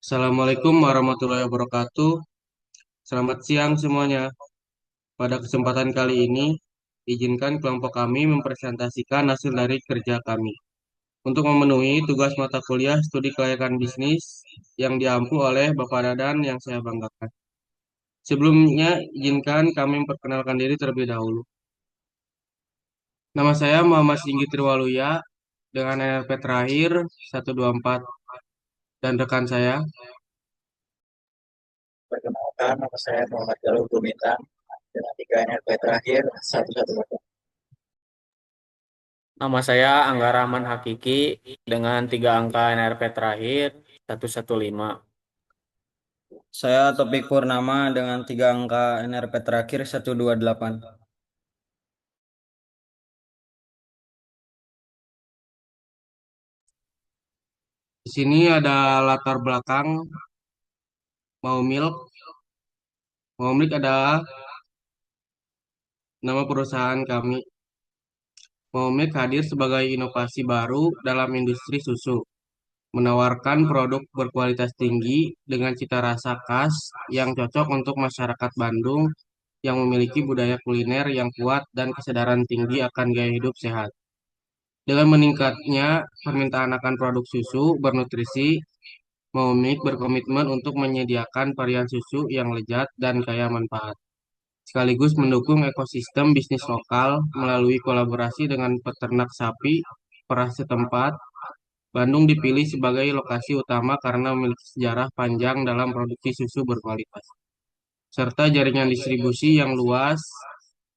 Assalamualaikum warahmatullahi wabarakatuh. Selamat siang semuanya. Pada kesempatan kali ini, izinkan kelompok kami mempresentasikan hasil dari kerja kami untuk memenuhi tugas mata kuliah studi kelayakan bisnis yang diampu oleh Bapak Dadan yang saya banggakan. Sebelumnya, izinkan kami memperkenalkan diri terlebih dahulu. Nama saya Muhammad Singgi Triwaluya dengan NRP terakhir 124 dan rekan saya. Perkenalkan, nama saya Muhammad Jalur Gumitang dengan 3 NRP terakhir 118. Nama saya Angga Rahman Hakiki dengan 3 angka NRP terakhir 115. Saya Topik Purnama dengan 3 angka NRP terakhir 128. Di sini ada latar belakang Mau Milk. Mau Milk adalah nama perusahaan kami. Mau Milk hadir sebagai inovasi baru dalam industri susu, menawarkan produk berkualitas tinggi dengan cita rasa khas yang cocok untuk masyarakat Bandung yang memiliki budaya kuliner yang kuat dan kesadaran tinggi akan gaya hidup sehat. Dengan meningkatnya permintaan akan produk susu bernutrisi, Mau Milk berkomitmen untuk menyediakan varian susu yang lezat dan kaya manfaat, sekaligus mendukung ekosistem bisnis lokal melalui kolaborasi dengan peternak sapi perah setempat. Bandung dipilih sebagai lokasi utama karena memiliki sejarah panjang dalam produksi susu berkualitas, serta jaringan distribusi yang luas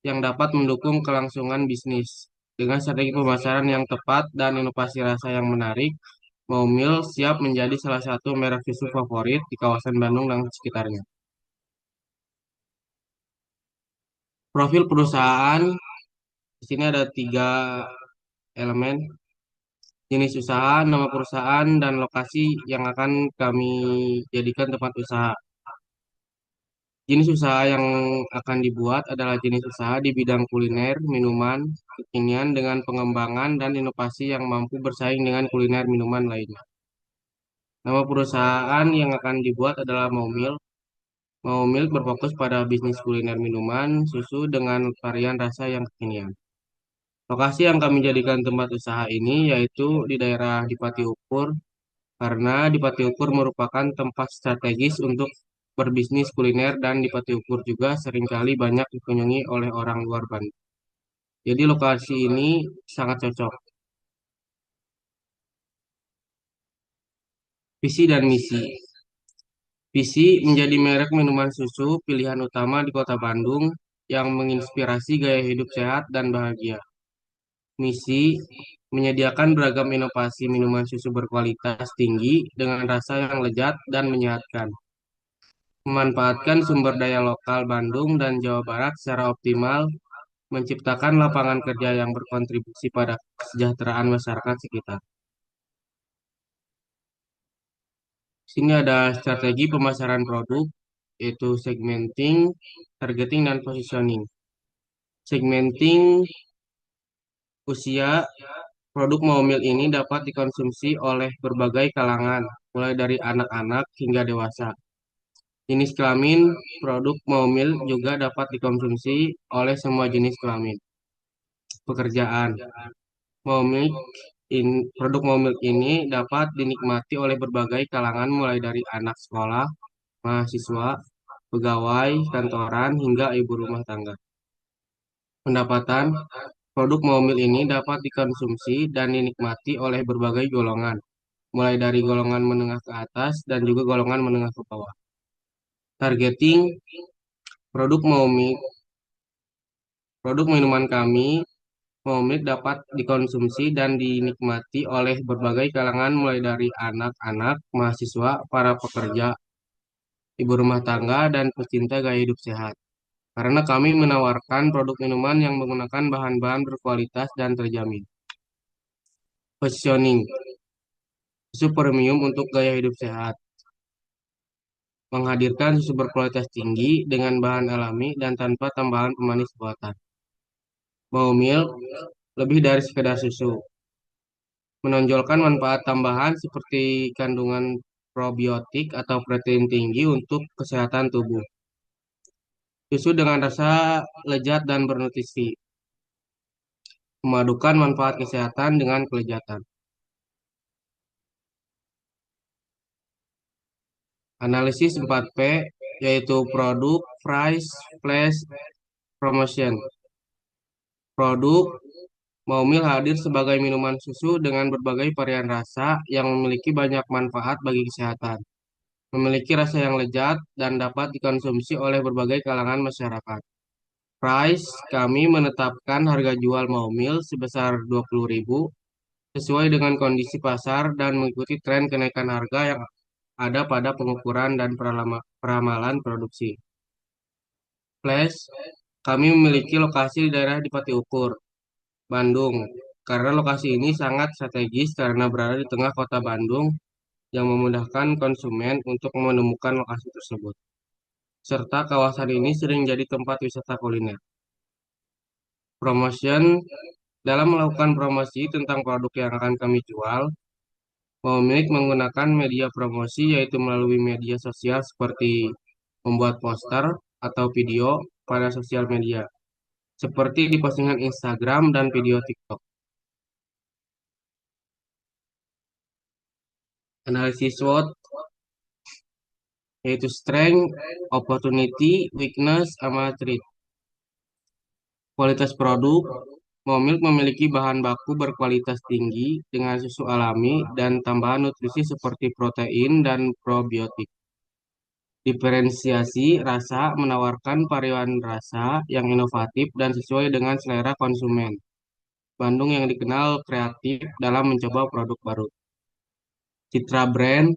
yang dapat mendukung kelangsungan bisnis. Dengan strategi pemasaran yang tepat dan inovasi rasa yang menarik, Maumil siap menjadi salah satu merek susu favorit di kawasan Bandung dan sekitarnya. Profil perusahaan di sini ada 3 elemen: jenis usaha, nama perusahaan, dan lokasi yang akan kami jadikan tempat usaha. Jenis usaha yang akan dibuat adalah jenis usaha di bidang kuliner, minuman, kekinian dengan pengembangan dan inovasi yang mampu bersaing dengan kuliner minuman lainnya. Nama perusahaan yang akan dibuat adalah Maumil. Maumil berfokus pada bisnis kuliner minuman, susu dengan varian rasa yang kekinian. Lokasi yang kami jadikan tempat usaha ini yaitu di daerah Dipati Ukur, karena Dipati Ukur merupakan tempat strategis untuk berbisnis kuliner dan Dipati Ukur juga seringkali banyak dikunjungi oleh orang luar Bandung. Jadi lokasi ini sangat cocok. Visi dan misi. Visi menjadi merek minuman susu pilihan utama di Kota Bandung yang menginspirasi gaya hidup sehat dan bahagia. Misi menyediakan beragam inovasi minuman susu berkualitas tinggi dengan rasa yang lezat dan menyehatkan. Memanfaatkan sumber daya lokal Bandung dan Jawa Barat secara optimal, menciptakan lapangan kerja yang berkontribusi pada kesejahteraan masyarakat sekitar. Sini ada strategi pemasaran produk, yaitu segmenting, targeting, dan positioning. Segmenting usia. Produk Maumil ini dapat dikonsumsi oleh berbagai kalangan, mulai dari anak-anak hingga dewasa. Jenis kelamin, produk Maumil juga dapat dikonsumsi oleh semua jenis kelamin. Pekerjaan, Maumil produk Maumil ini dapat dinikmati oleh berbagai kalangan mulai dari anak sekolah, mahasiswa, pegawai kantoran, hingga ibu rumah tangga. Pendapatan, produk Maumil ini dapat dikonsumsi dan dinikmati oleh berbagai golongan, mulai dari golongan menengah ke atas dan juga golongan menengah ke bawah. Targeting, produk Maumil, produk minuman kami, Maumil dapat dikonsumsi dan dinikmati oleh berbagai kalangan mulai dari anak-anak, mahasiswa, para pekerja, ibu rumah tangga, dan pecinta gaya hidup sehat. Karena kami menawarkan produk minuman yang menggunakan bahan-bahan berkualitas dan terjamin. Positioning, susu premium untuk gaya hidup sehat. Menghadirkan susu berkualitas tinggi dengan bahan alami dan tanpa tambahan pemanis buatan. Mau milk, lebih dari sekedar susu. Menonjolkan manfaat tambahan seperti kandungan probiotik atau protein tinggi untuk kesehatan tubuh. Susu dengan rasa lezat dan bernutrisi, memadukan manfaat kesehatan dengan kelezatan. Analisis 4P, yaitu produk, price, flash, promotion. Produk, Maumil hadir sebagai minuman susu dengan berbagai varian rasa yang memiliki banyak manfaat bagi kesehatan. Memiliki rasa yang lezat dan dapat dikonsumsi oleh berbagai kalangan masyarakat. Price, kami menetapkan harga jual Maumil sebesar 20.000 sesuai dengan kondisi pasar dan mengikuti tren kenaikan harga yang ada pada pengukuran dan peramalan produksi. Flash, kami memiliki lokasi di daerah di Pati Ukur, Bandung. Karena lokasi ini sangat strategis karena berada di tengah kota Bandung yang memudahkan konsumen untuk menemukan lokasi tersebut. Serta kawasan ini sering jadi tempat wisata kuliner. Promotion, dalam melakukan promosi tentang produk yang akan kami jual, pemilik menggunakan media promosi yaitu melalui media sosial seperti membuat poster atau video pada sosial media, seperti di postingan Instagram dan video TikTok. Analisis SWOT, yaitu strength, opportunity, weakness, sama threat. Kualitas produk, Momilk memiliki bahan baku berkualitas tinggi dengan susu alami dan tambahan nutrisi seperti protein dan probiotik. Diferensiasi rasa menawarkan varian rasa yang inovatif dan sesuai dengan selera konsumen. Bandung yang dikenal kreatif dalam mencoba produk baru. Citra brand,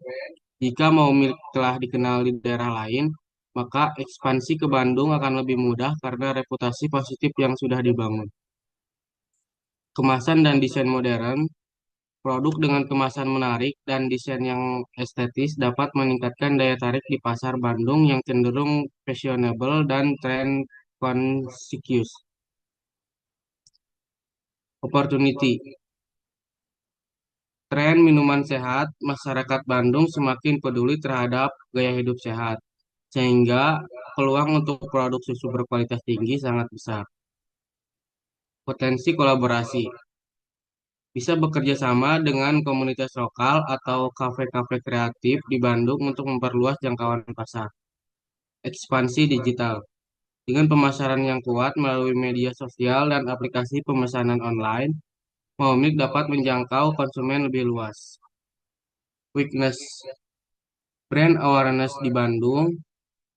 jika Momilk telah dikenal di daerah lain, maka ekspansi ke Bandung akan lebih mudah karena reputasi positif yang sudah dibangun. Kemasan dan desain modern, produk dengan kemasan menarik dan desain yang estetis dapat meningkatkan daya tarik di pasar Bandung yang cenderung fashionable dan trend conscious. Opportunity, tren minuman sehat, masyarakat Bandung semakin peduli terhadap gaya hidup sehat, sehingga peluang untuk produk susu berkualitas tinggi sangat besar. Potensi kolaborasi, bisa bekerja sama dengan komunitas lokal atau kafe-kafe kreatif di Bandung untuk memperluas jangkauan pasar. Ekspansi digital, dengan pemasaran yang kuat melalui media sosial dan aplikasi pemesanan online, Momik dapat menjangkau konsumen lebih luas. Weakness, brand awareness di Bandung,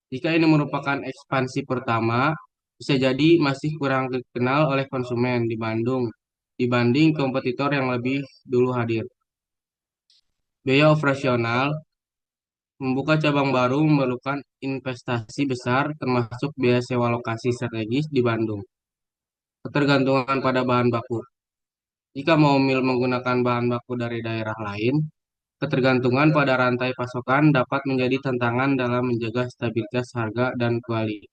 jika ini merupakan ekspansi pertama, bisa jadi masih kurang dikenal oleh konsumen di Bandung dibanding kompetitor yang lebih dulu hadir. Biaya operasional, membuka cabang baru memerlukan investasi besar termasuk biaya sewa lokasi strategis di Bandung. Ketergantungan pada bahan baku. Jika mau mil menggunakan bahan baku dari daerah lain, ketergantungan pada rantai pasokan dapat menjadi tantangan dalam menjaga stabilitas harga dan kualitas.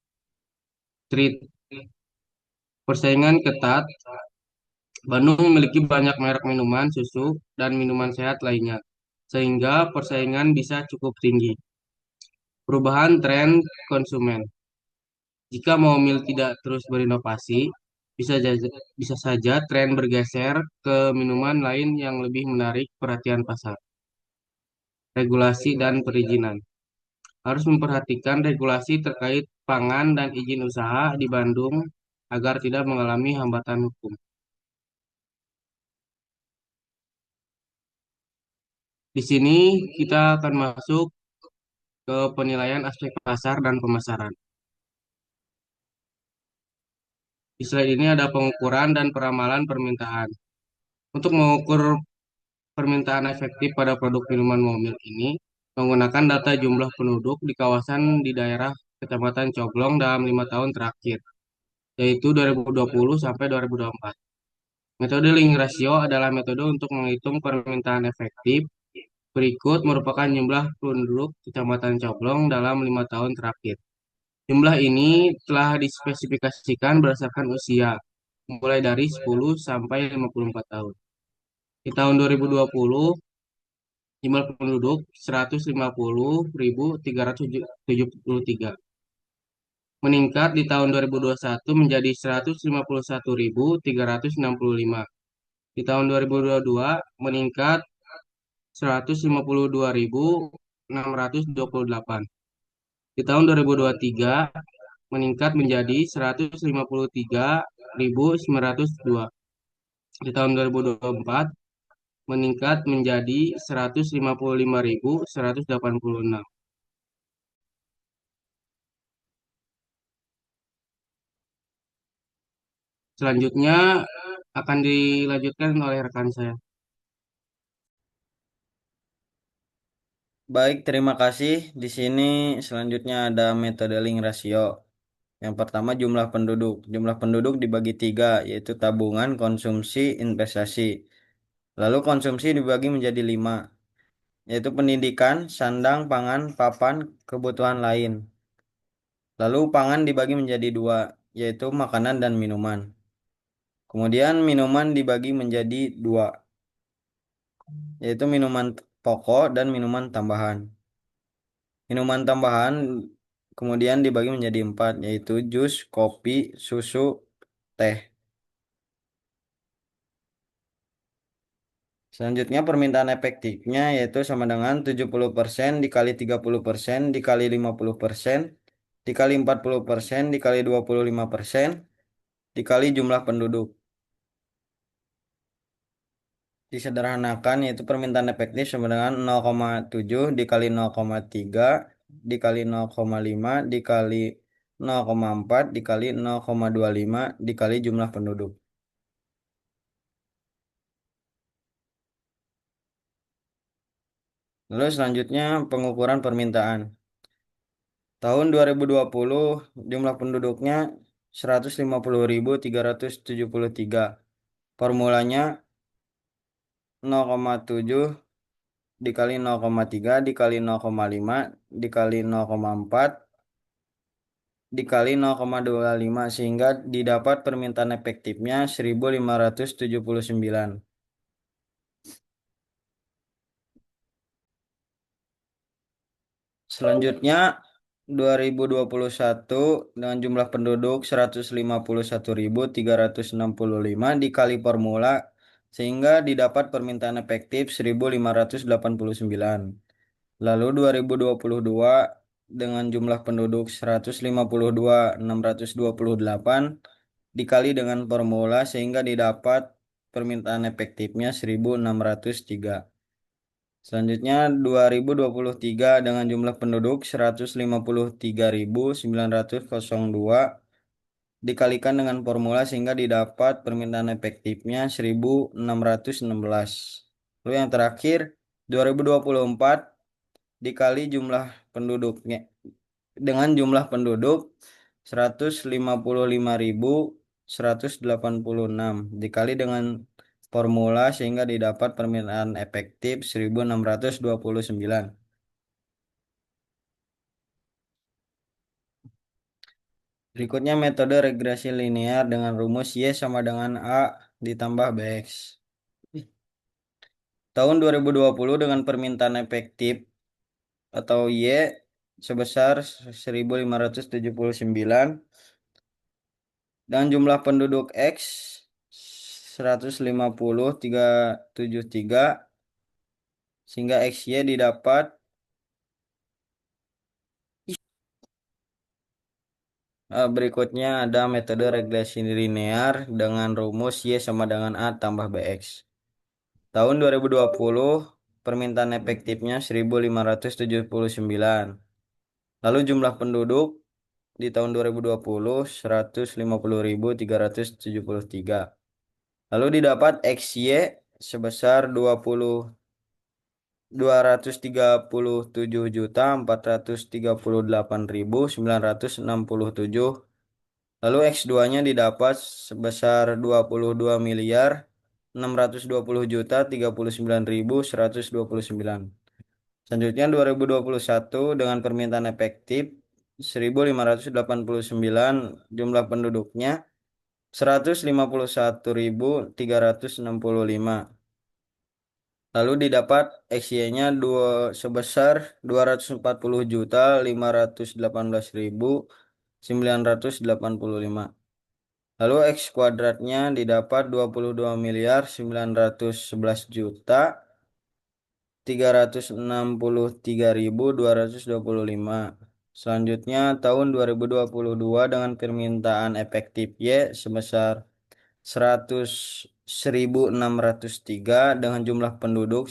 Treat, persaingan ketat. Bandung memiliki banyak merek minuman, susu, dan minuman sehat lainnya, sehingga persaingan bisa cukup tinggi. Perubahan tren konsumen. Jika Maumil tidak terus berinovasi, bisa saja tren bergeser ke minuman lain yang lebih menarik perhatian pasar. Regulasi dan perizinan. Harus memperhatikan regulasi terkait pangan dan izin usaha di Bandung agar tidak mengalami hambatan hukum. Di sini kita akan masuk ke penilaian aspek pasar dan pemasaran. Di slide ini ada pengukuran dan peramalan permintaan. Untuk mengukur permintaan efektif pada produk minuman Momil ini menggunakan data jumlah penduduk di kawasan di daerah Kecamatan Coblong dalam 5 tahun terakhir, yaitu 2020 sampai 2024. Metode link ratio adalah metode untuk menghitung permintaan efektif. Berikut merupakan jumlah penduduk Kecamatan Coblong dalam 5 tahun terakhir. Jumlah ini telah dispesifikasikan berdasarkan usia, mulai dari 10 sampai 54 tahun. Di tahun 2020, Jumlah penduduk 150.373. Meningkat di tahun 2021 menjadi 151.365. Di tahun 2022 meningkat 152.628. Di tahun 2023 meningkat menjadi 153.902. Di tahun 2024 meningkat menjadi 155.186. Selanjutnya akan dilanjutkan oleh rekan saya. Baik, terima kasih. Di sini selanjutnya ada metode link rasio. Yang pertama jumlah penduduk. Jumlah penduduk dibagi tiga, yaitu tabungan, konsumsi, investasi. Lalu konsumsi dibagi menjadi lima, yaitu pendidikan, sandang, pangan, papan, kebutuhan lain. Lalu pangan dibagi menjadi dua, yaitu makanan dan minuman. Kemudian minuman dibagi menjadi dua, yaitu minuman pokok dan minuman tambahan. Minuman tambahan kemudian dibagi menjadi empat, yaitu jus, kopi, susu, teh. Selanjutnya permintaan efektifnya yaitu sama dengan 70% dikali 30% dikali 50% dikali 40% dikali 25% dikali jumlah penduduk. Disederhanakan yaitu permintaan efektif sama dengan 0,7 dikali 0,3 dikali 0,5 dikali 0,4 dikali 0,25 dikali jumlah penduduk. Lalu selanjutnya pengukuran permintaan. Tahun 2020 jumlah penduduknya 150.373. Formulanya 0,7 dikali 0,3 dikali 0,5 dikali 0,4 dikali 0,25 sehingga didapat permintaan efektifnya 1.579. Selanjutnya 2021 dengan jumlah penduduk 151.365 dikali formula sehingga didapat permintaan efektif 1.589. Lalu 2022 dengan jumlah penduduk 152.628 dikali dengan formula sehingga didapat permintaan efektifnya 1.603. Selanjutnya 2023 dengan jumlah penduduk 153.902 dikalikan dengan formula sehingga didapat permintaan efektifnya 1.616. Lalu yang terakhir 2024 dikali jumlah penduduknya dengan jumlah penduduk 155.186 dikali dengan formula sehingga didapat permintaan efektif 1.629. Berikutnya metode regresi linear dengan rumus Y sama dengan A ditambah BX. Tahun 2020 dengan permintaan efektif atau Y sebesar 1.579 dan jumlah penduduk X 150.373 sehingga XY didapat berikutnya ada metode regresi linear dengan rumus Y sama dengan A tambah BX. Tahun 2020 permintaan efektifnya 1.579. Lalu jumlah penduduk di tahun 2020 150.373. Lalu didapat XY sebesar 237.438.967. Lalu X2-nya didapat sebesar 22.620.039.129. Selanjutnya 2021 dengan permintaan efektif 1.589 jumlah penduduknya 151.365. Lalu didapat XY-nya sebesar 240.518.985. Lalu X kuadratnya didapat 22.911.963.225. Selanjutnya tahun 2022 dengan permintaan efektif Y sebesar 100.603 dengan jumlah penduduk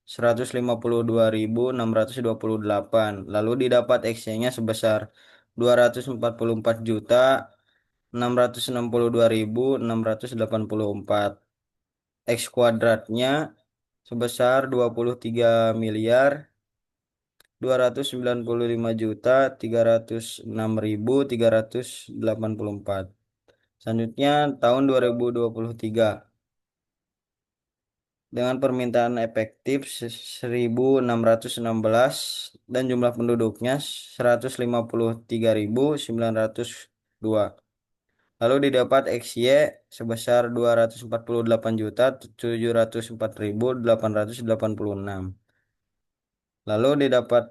152.628. Lalu didapat X-nya sebesar 244.662.684. X kuadratnya sebesar 23.295.306.384. Selanjutnya tahun 2023 dengan permintaan efektif 1.616 dan jumlah penduduknya 153.902. Lalu didapat XY sebesar 248.704.886. Lalu didapat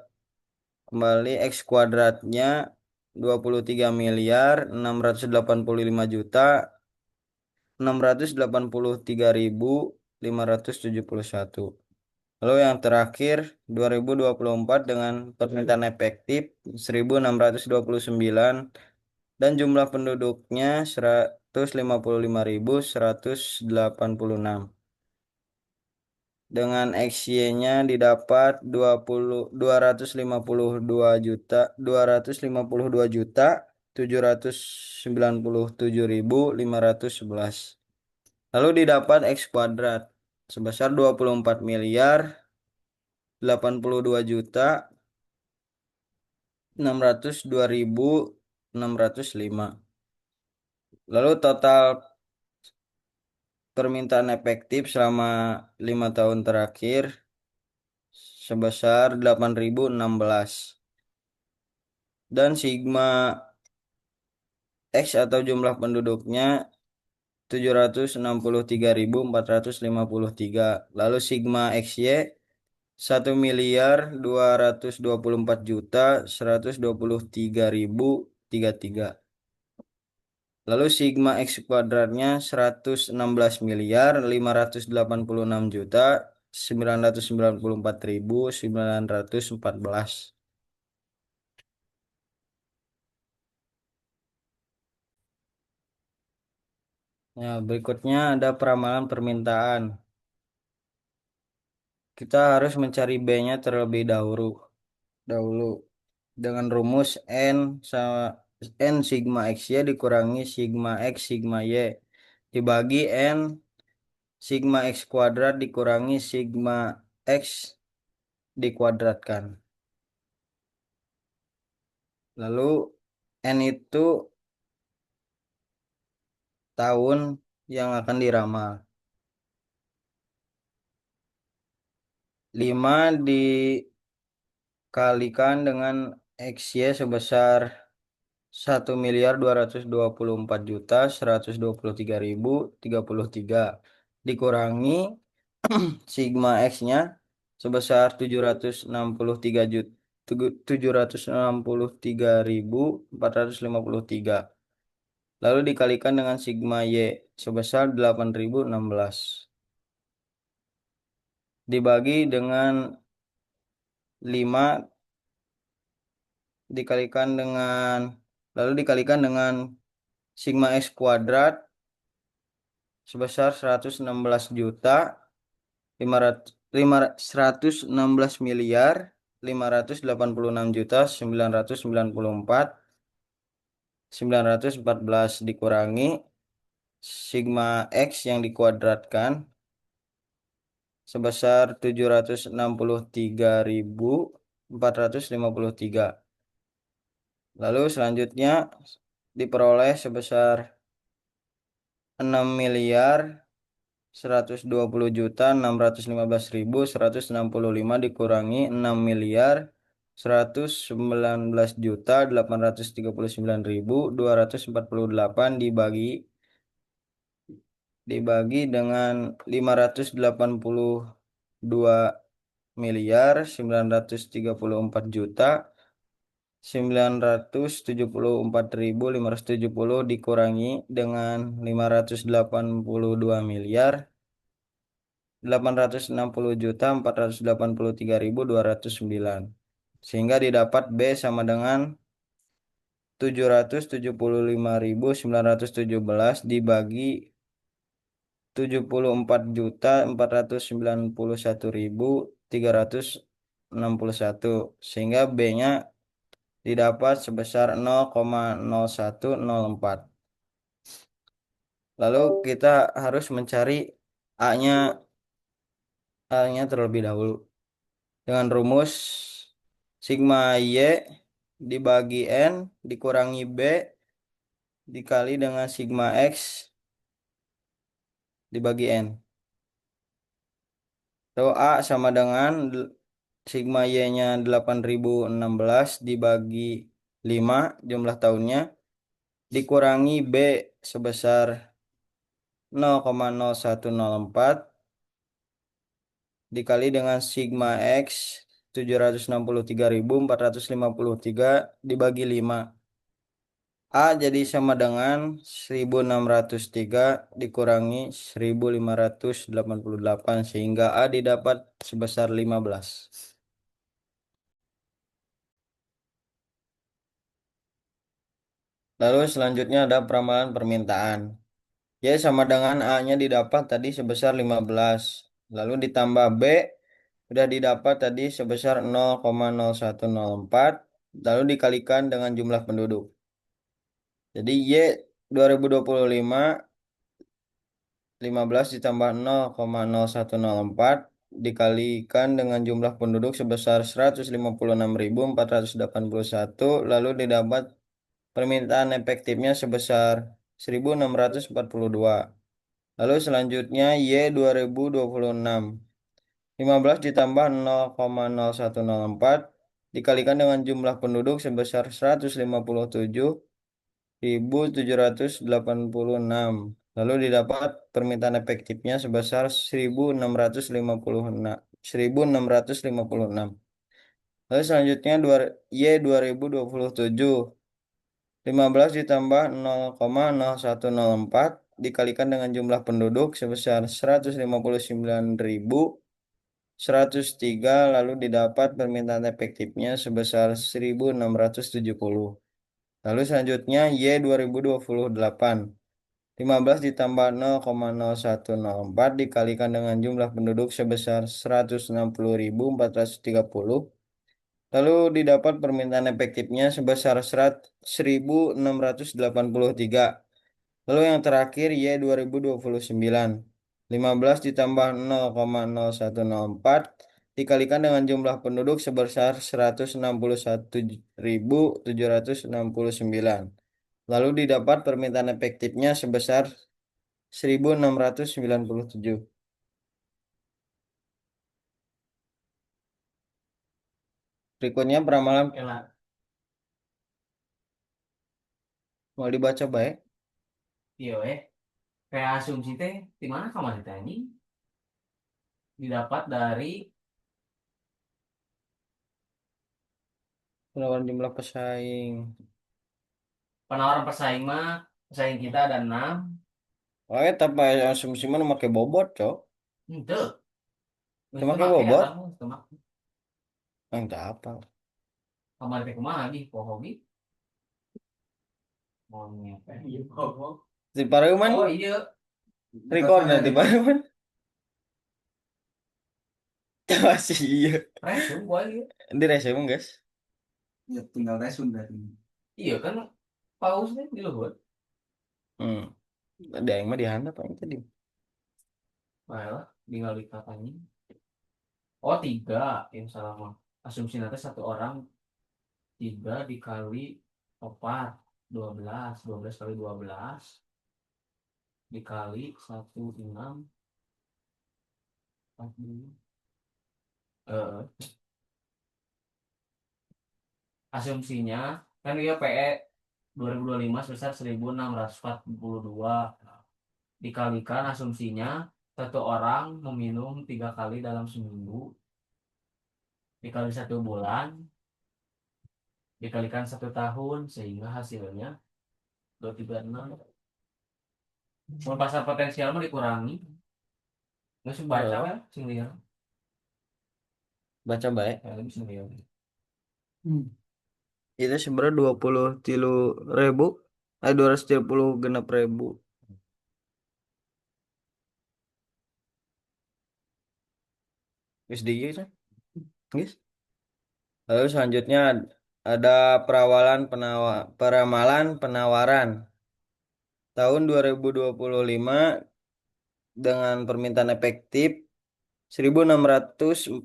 kembali X kuadratnya 23.685.683.571. Lalu yang terakhir 2024 dengan permintaan efektif 1.629 dan jumlah penduduknya 155.186. Dengan XY-nya didapat 252.797.511. Lalu didapat X kuadrat sebesar 24.082.602.605. Lalu total permintaan efektif selama 5 tahun terakhir sebesar 8.016. Dan sigma X atau jumlah penduduknya 763.453. Lalu sigma XY 1.224.123.033. Lalu sigma X kuadratnya 116.586.994.914. Nah, berikutnya ada peramalan permintaan. Kita harus mencari B-nya terlebih dahulu dengan rumus N sigma XY dikurangi sigma X sigma Y dibagi N sigma X kuadrat dikurangi sigma X dikuadratkan. Lalu N itu tahun yang akan diramal. 5 dikalikan dengan XY sebesar 1.224.123.033 dikurangi sigma X-nya sebesar 763.453. Lalu dikalikan dengan sigma Y sebesar 8.016 dibagi dengan 5 dikalikan dengan lalu dikalikan dengan sigma X kuadrat sebesar 116 juta 116 miliar 586 juta 914 dikurangi sigma X yang dikuadratkan sebesar 763.453. Lalu selanjutnya diperoleh sebesar 6.120.615.165 dikurangi 6.119.839.248 dibagi dengan 580 2.934.974.570 dikurangi dengan 580.860.483.209 sehingga didapat B sama dengan 775.917 dibagi 74.491.361 sehingga B-nya didapat sebesar 0,0104. Lalu kita harus mencari A-nya terlebih dahulu dengan rumus sigma Y dibagi N dikurangi B dikali dengan sigma X dibagi N. Lalu A sama dengan sigma Y-nya 8.016 dibagi 5 jumlah tahunnya dikurangi B sebesar 0,0104 dikali dengan sigma X 763.453 dibagi 5. A jadi sama dengan 1603 dikurangi 1588 sehingga A didapat sebesar 15. Lalu selanjutnya ada peramalan permintaan. Y sama dengan A-nya didapat tadi sebesar 15. Lalu ditambah B sudah didapat tadi sebesar 0,0104. Lalu dikalikan dengan jumlah penduduk. Jadi Y 2025 15 ditambah 0,0104 dikalikan dengan jumlah penduduk sebesar 156.481 lalu didapat permintaan efektifnya sebesar 1.642. Lalu selanjutnya Y 2026 15 ditambah 0,0104 dikalikan dengan jumlah penduduk sebesar 157.786. Lalu didapat permintaan efektifnya sebesar 1.656. 1.656. Lalu selanjutnya Y 2027 15 ditambah 0,0104 dikalikan dengan jumlah penduduk sebesar 159.103 lalu didapat permintaan efektifnya sebesar 1.670. Lalu selanjutnya Y 2028 15 ditambah 0,0104 dikalikan dengan jumlah penduduk sebesar 160.430 lalu didapat permintaan efektifnya sebesar 1.683. Lalu yang terakhir Y 2029 15 ditambah 0,0104 dikalikan dengan jumlah penduduk sebesar 161.769. Lalu didapat permintaan efektifnya sebesar 1.697. Berikutnya peramalan mau dibaca baik. Iya kayak asumsi teh di mana kamu ini didapat dari Penawaran jumlah pesaing. penawaran pesaing kita ada 6. Oh, tapi asumsi mana pakai bobot, cok. Itu Cuma pakai bobot. Cuma Entah apa. kamar teh kumaha lagi pohogi. Mau nyampe. Iya, poho. Di Pareuman. Oh iya. Record nanti Pareuman. Masih iya. Resum gua iya. Di resume, guys. Ya tinggal resume dari. Iya kan pausnya di luhur. Ada yang mah dihandap apa tadi? Well, tinggal dikatanya. Oh 3 yang salah mah. Asumsi nanti satu orang 3 dikali 4 12 kali 12 dikali 16 40. Asumsinya kan dia PE 2025 sebesar 1.642 dikalikan asumsinya Satu orang meminum 3 kali dalam seminggu, dikali 1 bulan, dikalikan 1 tahun, sehingga hasilnya 236. Mun pasar potensial mah dikurangi. Nggak sih baca Oh, kan? Sing liar. baca baik. Ya, lebih sing liar. Itu sebenarnya 23.000, 230.000. Guys, di ieu kan? Guys. Lalu selanjutnya ada peramalan penawaran tahun 2025 dengan permintaan efektif 1.642,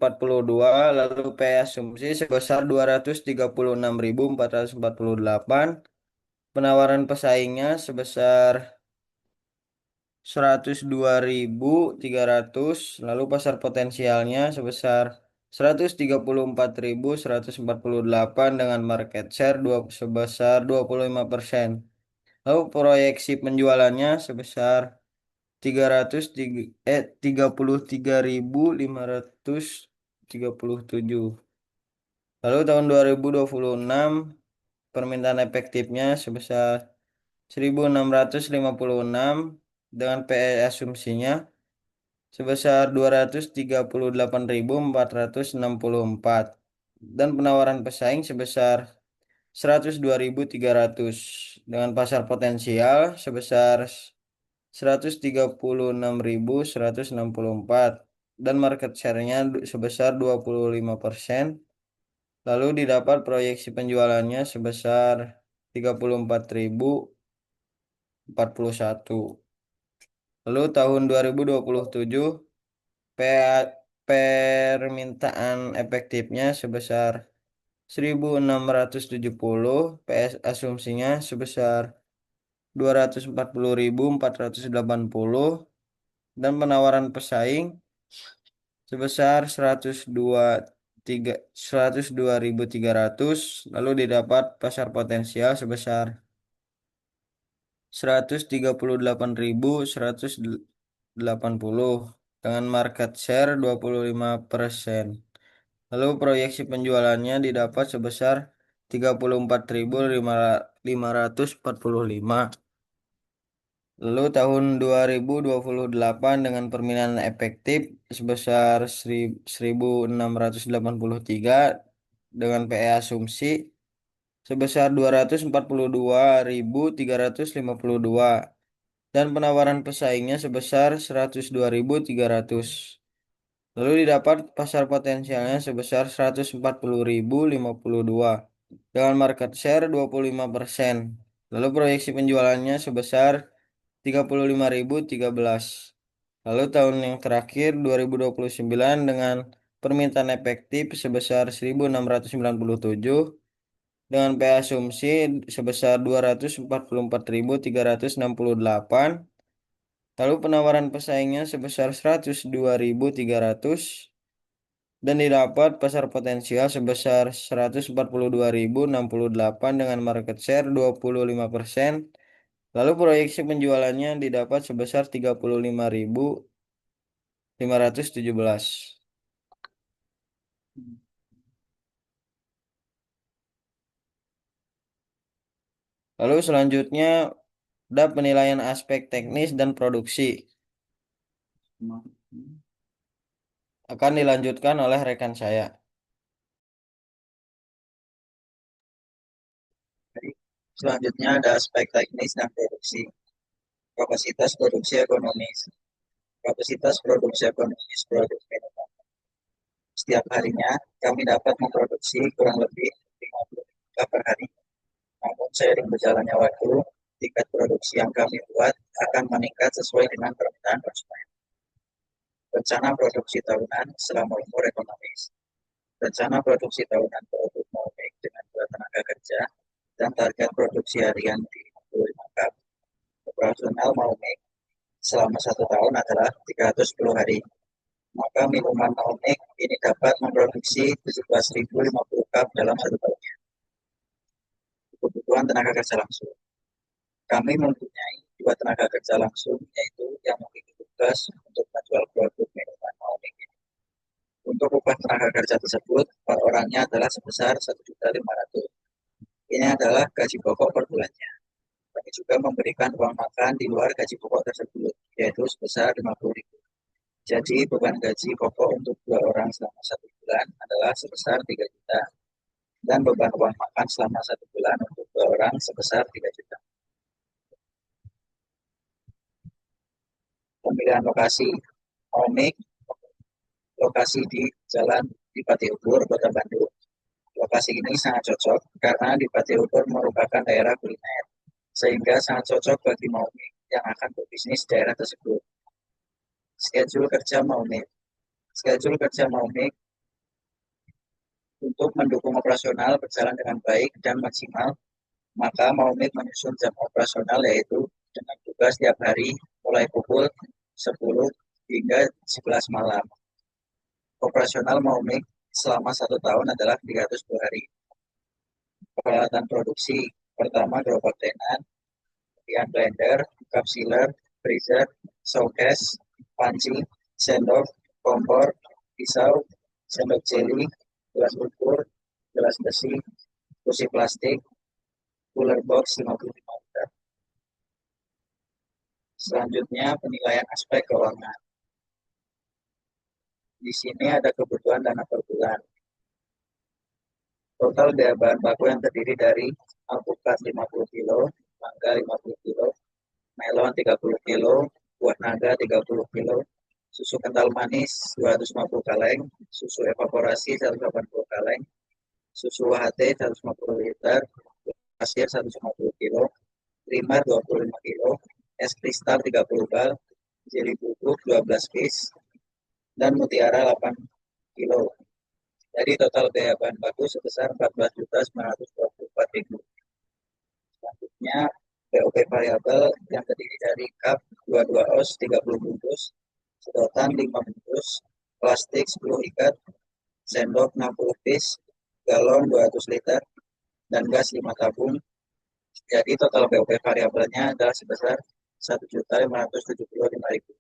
lalu P asumsi sebesar 236.448, penawaran pesaingnya sebesar 102.300, lalu pasar potensialnya sebesar 134.148 dengan market share sebesar 25%. Lalu proyeksi penjualannya sebesar 33.537. Lalu tahun 2026 permintaan efektifnya sebesar 1.656 dengan PE asumsinya sebesar 238.464 dan penawaran pesaing sebesar 102.300 dengan pasar potensial sebesar 136.164 dan market share-nya sebesar 25%. Lalu didapat proyeksi penjualannya sebesar 34.041. Lalu tahun 2027 permintaan efektifnya sebesar 1.670, PS asumsinya sebesar 240.480 dan penawaran pesaing sebesar 102.300, lalu didapat pasar potensial sebesar 138.180 dengan market share 25%. Lalu proyeksi penjualannya didapat sebesar 34.545. Lalu tahun 2028 dengan permintaan efektif sebesar 1.683 dengan PE asumsi sebesar 242.352 dan penawaran pesaingnya sebesar 102.300. Lalu didapat pasar potensialnya sebesar 140.052 dengan market share 25%. Lalu proyeksi penjualannya sebesar 35.013. Lalu tahun yang terakhir 2029 dengan permintaan efektif sebesar 1.697 dengan P asumsi sebesar 244.368. Lalu penawaran pesaingnya sebesar 102.300 dan didapat pasar potensial sebesar 142.068 dengan market share 25%. Lalu proyeksi penjualannya didapat sebesar 35.517. Lalu selanjutnya ada penilaian aspek teknis dan produksi. Akan dilanjutkan oleh rekan saya. Selanjutnya ada aspek teknis dan produksi. Kapasitas produksi ekonomis. Kapasitas produksi ekonomis produk minuman. Setiap harinya kami dapat memproduksi kurang lebih 50 juta per hari. Namun seiring berjalannya waktu, tingkat produksi yang kami buat akan meningkat sesuai dengan permintaan konsumen. Rencana produksi tahunan selama umur ekonomis. Rencana produksi tahunan produk Maumik dengan 2 tenaga kerja dan target produksi harian di 65 cup. Operasional Maumik selama 1 tahun adalah 310 hari. Maka minuman Maumik ini dapat memproduksi 17.050 cup dalam 1 tahunnya. Kebutuhan tenaga kerja langsung. Kami mempunyai 2 tenaga kerja langsung, yaitu yang memiliki tugas untuk menjual produk minuman Maumik ini. Untuk upah tenaga kerja tersebut per orangnya adalah sebesar 1.500.000. Ini adalah gaji pokok per bulannya. Kami juga memberikan uang makan di luar gaji pokok tersebut, yaitu sebesar 50.000. Jadi beban gaji pokok untuk 2 orang selama 1 bulan adalah sebesar 3 juta. Dan beban uang makan selama 1 bulan untuk 2 orang sebesar 3 juta. Pemilihan lokasi Maumik, lokasi di Jalan Dipati Ukur, Kota Bandung. Lokasi ini sangat cocok karena Dipati Ukur merupakan daerah kuliner, sehingga sangat cocok bagi Maumik yang akan berbisnis di daerah tersebut. Schedule kerja Maumik. Schedule kerja Maumik untuk mendukung operasional berjalan dengan baik dan maksimal, maka Maumik menyusun jam operasional yaitu dengan tugas setiap hari mulai pukul 10 hingga 11 malam. Operasional Maumik selama 1 tahun adalah 310 hari. Peralatan produksi pertama gerobak tenan, kemudian blender, cup sealer, freezer, showcase, panci, sendok, kompor, pisau, sendok jeli, gelas ukur, gelas besi, kursi plastik, cooler box 55 liter. Selanjutnya penilaian aspek keuangan. Di sini ada kebutuhan dana per bulan. Total biaya bahan baku yang terdiri dari alpukat 50 kilo, mangga 50 kilo, melon 30 kilo, buah naga 30 kilo, susu kental manis 250 kaleng, susu evaporasi 180 kaleng, susu UHT 150 liter, pasir 150 kilo, primer 25 kilo, es kristal 30 bal, jeli bubuk 12 piece, dan mutiara 8 kilo. Jadi total biaya bahan baku sebesar 14.924.000. Selanjutnya BOP variabel yang terdiri dari cup 22 oz 30 bungkus, sedotan 5 bungkus, plastik 10 ikat, sendok 60 piece, galon 200 liter, dan gas 5 tabung. Jadi total BOP variabelnya adalah sebesar 1.575.000.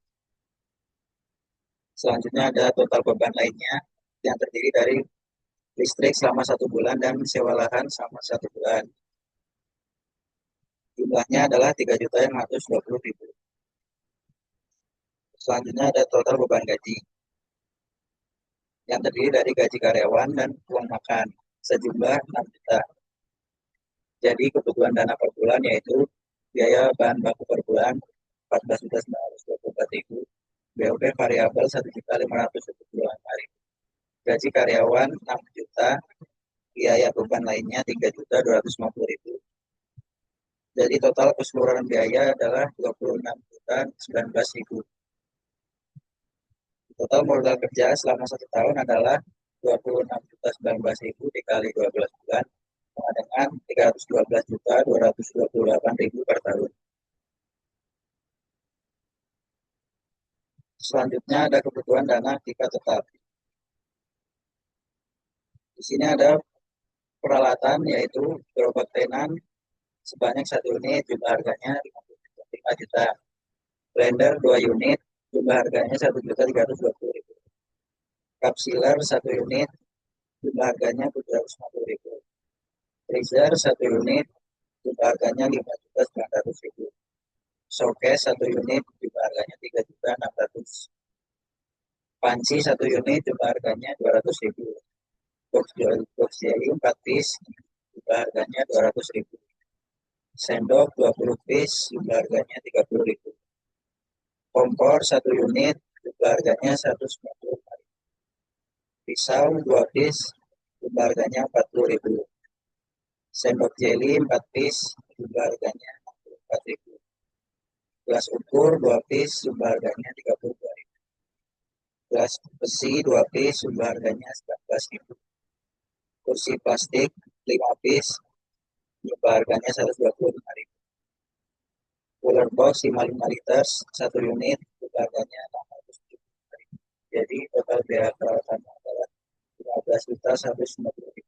Selanjutnya ada total beban lainnya yang terdiri dari listrik selama 1 bulan dan sewa lahan selama 1 bulan. Jumlahnya adalah 3.520.000. Selanjutnya ada total beban gaji yang terdiri dari gaji karyawan dan uang makan sejumlah 6 juta. Jadi kebutuhan dana per bulan yaitu biaya bahan baku per bulan 14.924.000, BOP variabel 1.575.000, gaji karyawan 6 juta, biaya beban lainnya 3.250.000. Jadi total keseluruhan biaya adalah 26.019.000. Total modal kerja selama 1 tahun adalah 26.019.000 dikali 12 bulan, sama dengan 312.228.000 per tahun. Selanjutnya ada kebutuhan dana aktiva tetap. Di sini ada peralatan yaitu gerobak tenan sebanyak 1 unit, jumlah harganya 5 juta. Blender 2 unit, jumlah harganya 1.320.000. Cup sealer 1 unit, jumlah harganya 750.000. Freezer 1 unit, jumlah harganya 5.900.000. Showcase 1 unit, jumlah harganya 3.600.000. Panci 1 unit, jumlah harganya 200.000. Box jelly 4 piece, jumlah harganya 200.000. Sendok 20 piece, jumlah harganya 30.000. Kompor 1 unit, jumlah harganya 195.000. Pisau 2 piece, jumlah harganya 40.000. Sendok jeli 4 piece, jumlah harganya 64.000. Gelas ukur 2 piece, jumlah harganya 32.000. Gelas besi 2 piece, jumlah harganya 19.000. Kursi plastik 5 piece, jumlah harganya 125.000. Cooler box 55 liter 1 unit, jumlah harganya 675.000. Jadi total biaya perawatan adalah 15.150.000.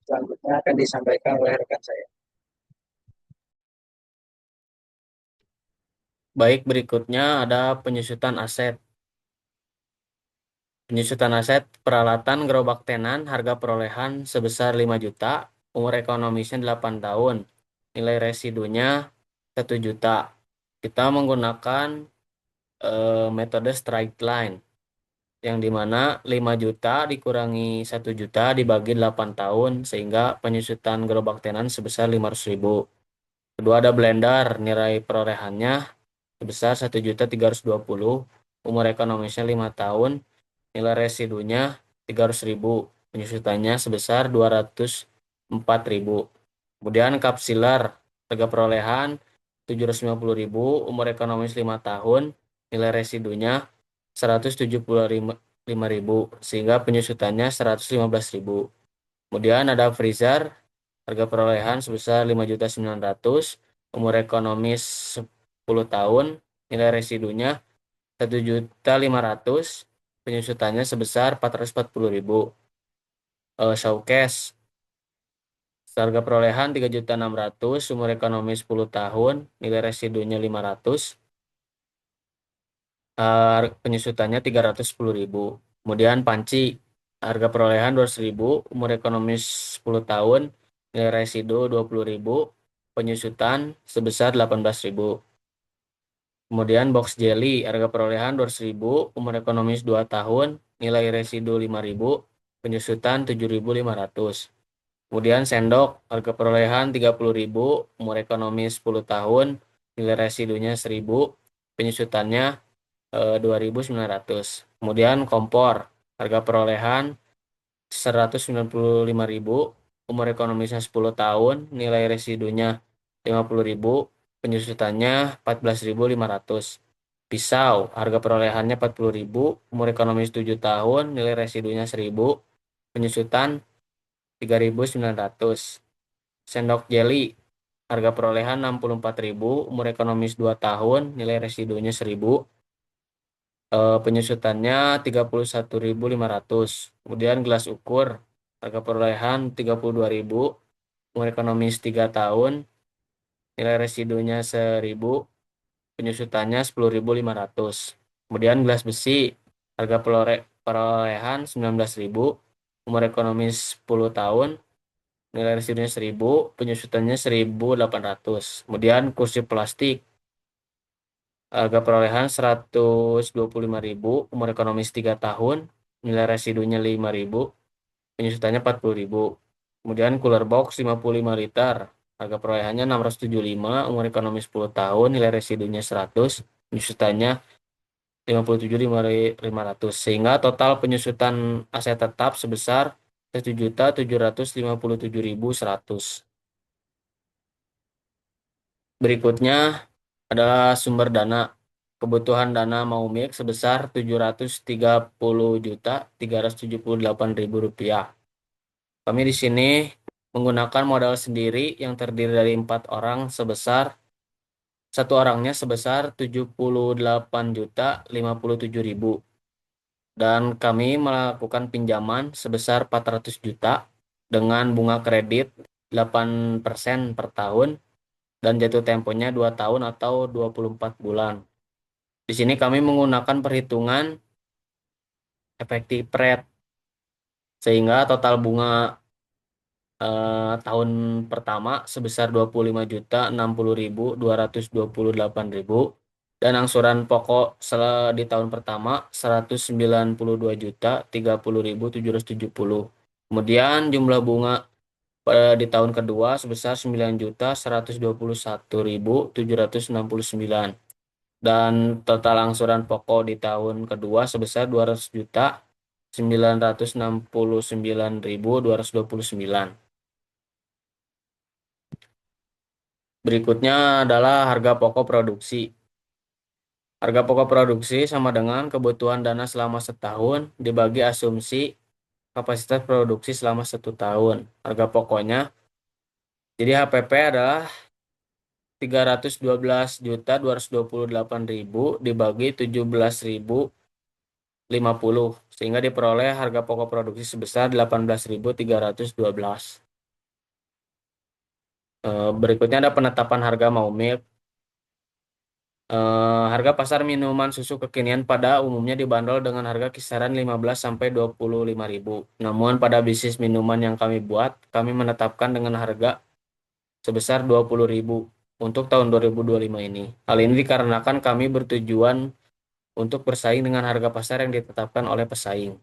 Selanjutnya akan akan disampaikan oleh rekan saya. Baik, berikutnya ada penyusutan aset. Penyusutan aset peralatan gerobak tenan harga perolehan sebesar 5 juta, umur ekonomisnya 8 tahun, nilai residunya 1 juta. Kita menggunakan metode straight line, yang dimana 5 juta dikurangi 1 juta dibagi 8 tahun, sehingga penyusutan gerobak tenan sebesar 500.000. Kedua ada blender, nilai perolehannya sebesar 1.320.000, umur ekonomisnya 5 tahun, nilai residunya 300.000, penyusutannya sebesar 204.000. Kemudian kapsiler, harga perolehan 750.000, umur ekonomis 5 tahun, nilai residunya 175.000, sehingga penyusutannya 115.000. Kemudian ada freezer, harga perolehan sebesar 5.900.000, umur ekonomis 10 tahun, nilai residunya 1.500.000, penyusutannya sebesar 440.000. Showcase, harga perolehan 3.600.000, umur ekonomi 10 tahun, nilai residunya 500, penyusutannya 310.000. Kemudian panci, harga perolehan 200.000, umur ekonomi 10 tahun, nilai residu 20.000, penyusutan sebesar 18.000. Kemudian box jelly, harga perolehan 200.000, umur ekonomis 2 tahun, nilai residu 5.000, penyusutan 7.500. Kemudian sendok, harga perolehan 30.000, umur ekonomis 10 tahun, nilai residunya 1.000, penyusutannya 2.900. Kemudian kompor, harga perolehan 195.000, umur ekonomisnya 10 tahun, nilai residunya 50.000, penyusutannya 14.500. Pisau, harga perolehannya 40.000, umur ekonomis 7 tahun, nilai residunya 1.000, penyusutan 3.900. Sendok jeli, harga perolehan 64.000, umur ekonomis 2 tahun, nilai residunya 1.000, penyusutannya 31.500. Kemudian gelas ukur, harga perolehan 32.000, umur ekonomis 3 tahun, nilai residunya 1.000, penyusutannya 10.500. Kemudian gelas besi, harga perolehan 19.000, umur ekonomis 10 tahun, nilai residunya 1.000, penyusutannya 1.800. Kemudian kursi plastik, harga perolehan 125.000, umur ekonomis 3 tahun, nilai residunya 5.000, penyusutannya 40.000. Kemudian cooler box 55 liter, harga perolehannya 675, umur ekonomis 10 tahun, nilai residunya 100, penyusutannya 57.500, sehingga total penyusutan aset tetap sebesar 1.757.100. Berikutnya adalah sumber dana. Kebutuhan dana Maumik sebesar 730.378.000 rupiah. Kami di sini menggunakan modal sendiri yang terdiri dari 4 orang sebesar, satu orangnya sebesar 78.057.000, dan kami melakukan pinjaman sebesar 400 juta dengan bunga kredit 8% per tahun dan jatuh temponya 2 tahun atau 24 bulan. Di sini kami menggunakan perhitungan efektif rate, sehingga total bunga tahun pertama sebesar 25.060.228.000, dan angsuran pokok di tahun pertama 192.030.770. Kemudian jumlah bunga di tahun kedua sebesar 9.121.769, dan total angsuran pokok di tahun kedua sebesar 200.969.229. Berikutnya adalah harga pokok produksi. Harga pokok produksi sama dengan kebutuhan dana selama setahun dibagi asumsi kapasitas produksi selama 1 tahun. Harga pokoknya, jadi HPP adalah 312.228.000 dibagi 17.050, sehingga diperoleh harga pokok produksi sebesar 18.312. Berikutnya ada penetapan harga mau milk. Harga pasar minuman susu kekinian pada umumnya dibanderol dengan harga kisaran 15 sampai 25.000. Namun pada bisnis minuman yang kami buat, kami menetapkan dengan harga sebesar 20.000 untuk tahun 2025 ini. Hal ini dikarenakan kami bertujuan untuk bersaing dengan harga pasar yang ditetapkan oleh pesaing.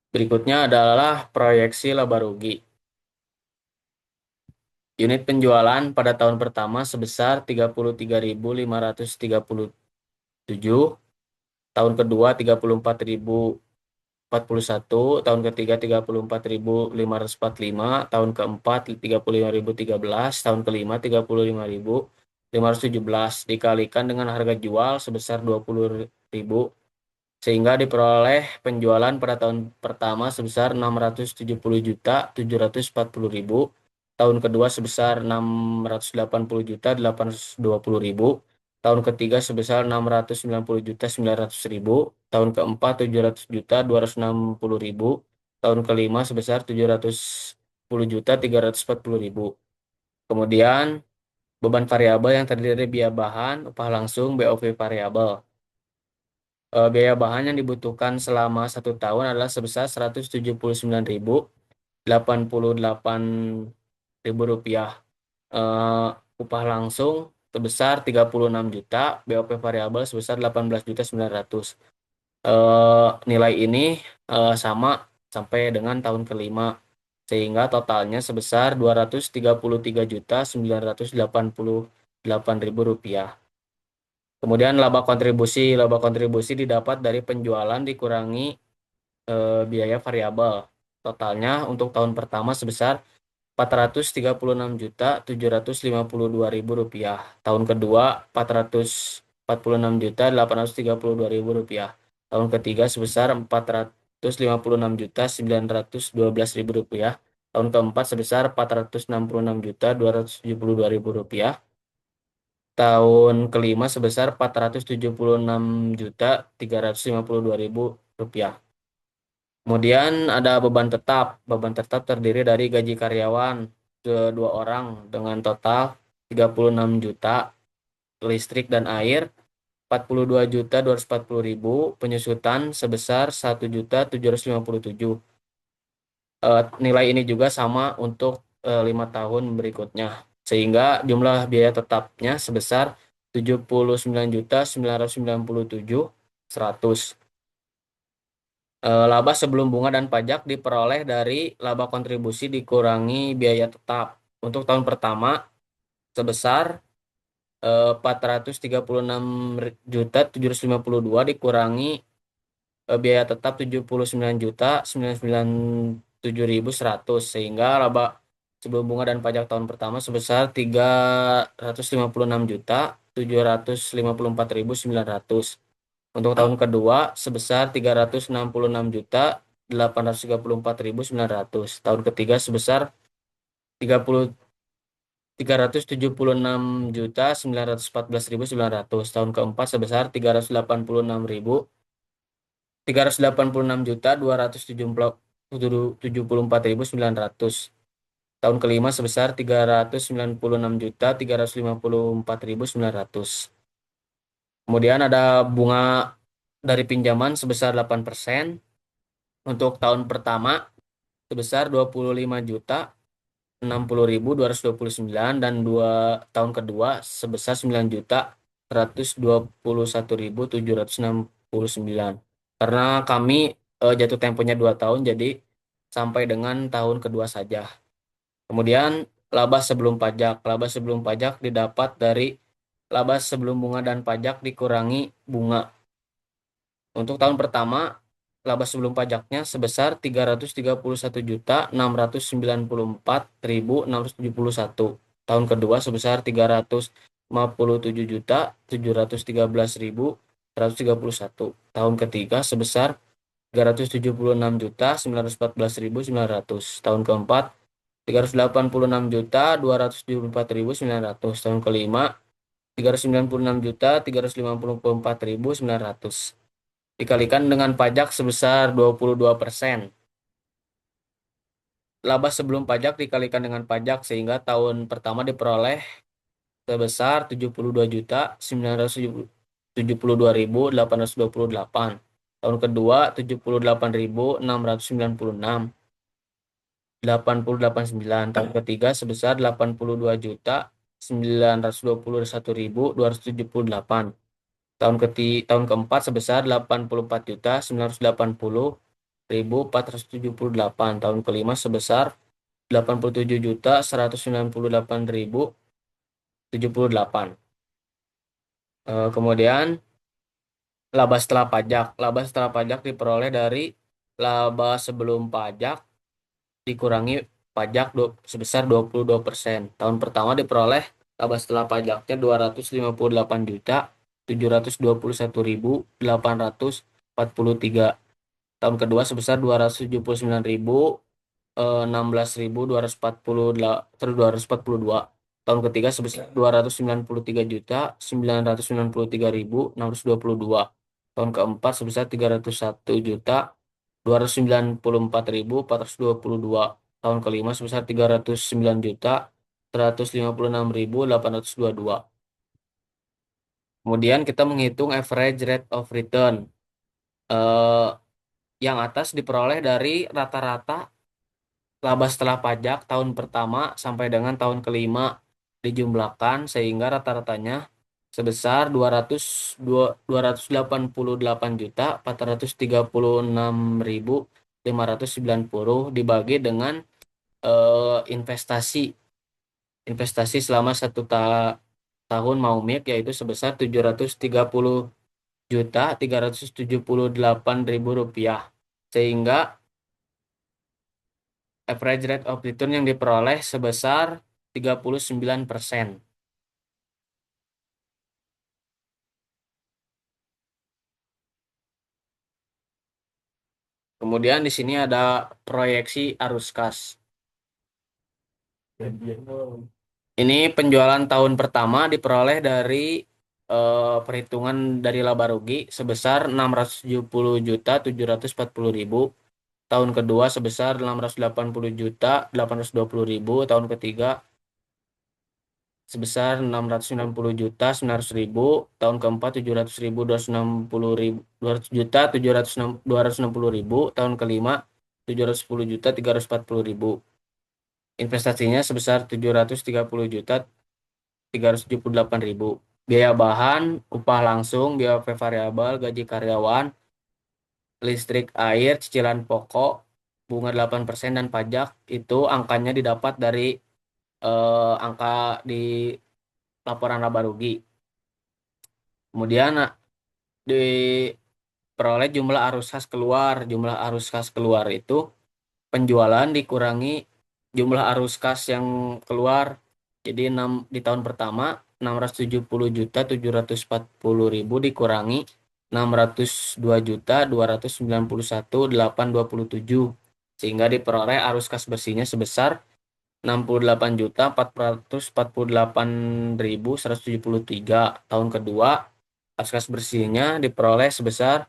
Berikutnya adalah proyeksi laba rugi. Unit penjualan pada tahun pertama sebesar 33.537, tahun kedua 34.041, tahun ketiga 34.545, tahun keempat 35.013, tahun kelima 35.517 dikalikan dengan harga jual sebesar 20.000 sehingga diperoleh penjualan pada tahun pertama sebesar 670.740.000, tahun kedua sebesar 680.820.000, tahun ketiga sebesar 690.900.000, tahun keempat 700.260.000, tahun kelima sebesar 710.340.000. Kemudian beban variabel yang terdiri dari biaya bahan, upah langsung, BOV variabel. Biaya bahan yang dibutuhkan selama 1 tahun adalah sebesar 179.088.000 rupiah. Upah langsung sebesar 36 juta, BOP variabel sebesar 18.900. Nilai ini sama sampai dengan tahun kelima, sehingga totalnya sebesar 233.988.000 rupiah. Kemudian laba kontribusi. Laba kontribusi didapat dari penjualan dikurangi biaya variabel. Totalnya untuk tahun pertama sebesar 436.752.000 rupiah. Tahun kedua 446.832.000 rupiah. Tahun ketiga sebesar 456.912.000 rupiah. Tahun keempat sebesar 466.272.000 rupiah. Tahun kelima sebesar 476.352.000 rupiah. Kemudian ada beban tetap. Beban tetap terdiri dari gaji karyawan kedua orang dengan total 36 juta, listrik dan air 42.240.000, penyusutan sebesar 1.757. Nilai ini juga sama untuk 5 tahun berikutnya, sehingga jumlah biaya tetapnya sebesar 79.997.100. Laba sebelum bunga dan pajak diperoleh dari laba kontribusi dikurangi biaya tetap. Untuk tahun pertama sebesar 436.752 dikurangi biaya tetap 79.997.100, sehingga laba sebelum bunga dan pajak tahun pertama sebesar 356.754.900. Untuk tahun kedua sebesar 366.834.900. Tahun ketiga sebesar 376.914.900. Tahun keempat sebesar 386.274.900. Tahun kelima sebesar 396.354.900. Kemudian ada bunga dari pinjaman sebesar 8%. Untuk tahun pertama sebesar 25.060.229 dan tahun kedua sebesar 9.121.769. Karena kami jatuh temponya 2 tahun, jadi sampai dengan tahun kedua saja. Kemudian laba sebelum pajak. Laba sebelum pajak didapat dari laba sebelum bunga dan pajak dikurangi bunga. Untuk tahun pertama laba sebelum pajaknya sebesar 331.694.671. Tahun kedua sebesar 357.713.131. Tahun ketiga sebesar 376.914.900. Tahun keempat 386.274.900. Tahun kelima 396.354.900. Dikalikan dengan pajak sebesar 22%. laba sebelum pajak dikalikan dengan pajak sehingga tahun pertama diperoleh sebesar 72.972.828. Tahun kedua 78.696.889. Tahun ketiga sebesar 82.921.278. Tahun keempat sebesar 84.980.478. Tahun kelima sebesar 87.198.078. Kemudian laba setelah pajak. Laba setelah pajak diperoleh dari laba sebelum pajak dikurangi pajak sebesar 22%. Tahun pertama diperoleh laba setelah pajaknya 258.721.843. Tahun kedua sebesar 279.016.242. Tahun ketiga sebesar 293.993.622. Tahun keempat sebesar 301.294.422. Tahun kelima sebesar 309.156.822. Kemudian kita menghitung average rate of return. Yang atas diperoleh dari rata-rata laba setelah pajak tahun pertama sampai dengan tahun kelima dijumlahkan sehingga rata-ratanya sebesar 288.436.590 dibagi dengan investasi selama tahun Maumik yaitu sebesar 730.378.000 rupiah, sehingga average rate of return yang diperoleh sebesar 39%. Kemudian di sini ada proyeksi arus kas. Ini penjualan tahun pertama diperoleh dari perhitungan dari laba rugi sebesar 670.740.000. Tahun kedua sebesar 680.820.000. Tahun ketiga sebesar 690.900.000. Tahun keempat 700.260.000, 200.760.000. Tahun kelima 710.340.000. Investasinya sebesar 730.378.000. Biaya bahan, upah langsung, biaya variabel, gaji karyawan, listrik, air, cicilan pokok, bunga 8% dan pajak itu angkanya didapat dari angka di laporan laba rugi. Kemudian diperoleh jumlah arus kas keluar. Jumlah arus kas keluar itu penjualan dikurangi jumlah arus kas yang keluar. Jadi di tahun pertama 670.740.000 dikurangi 602.291.827 sehingga diperoleh arus kas bersihnya sebesar 68.448.173. Tahun kedua arus kas bersihnya diperoleh sebesar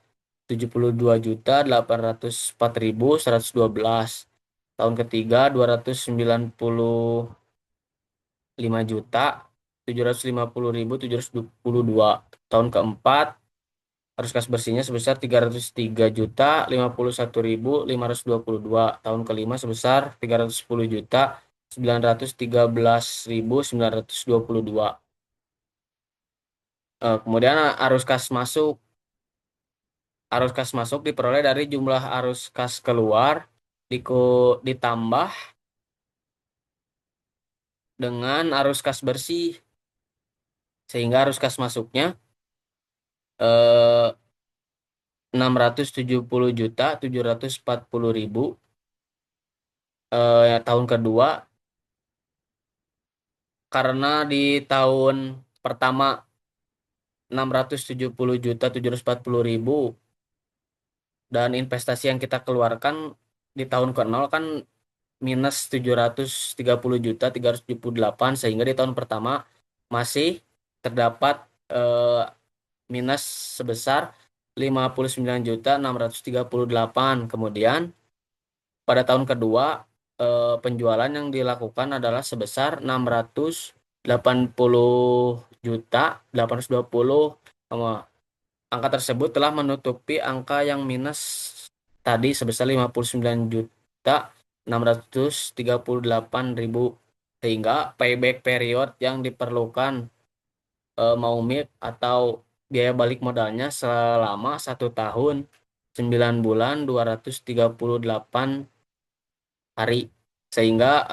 72.804.112. Tahun ketiga 295.750.722. Tahun keempat arus kas bersihnya sebesar 303.051.522. Tahun kelima sebesar 310.913.922. Kemudian arus kas masuk diperoleh dari jumlah arus kas keluar ditambah dengan arus kas bersih sehingga arus kas masuknya 670.740.000. Tahun kedua karena di tahun pertama 670.740.000 dan investasi yang kita keluarkan di tahun ke-0 kan minus 730.378 sehingga di tahun pertama masih terdapat minus sebesar 59.638. Kemudian pada tahun kedua penjualan yang dilakukan adalah sebesar 680 juta 820. Angka tersebut telah menutupi angka yang minus tadi sebesar 59 juta 638 ribu, sehingga payback period yang diperlukan MAUMIK atau biaya balik modalnya selama 1 tahun 9 bulan 238 hari, sehingga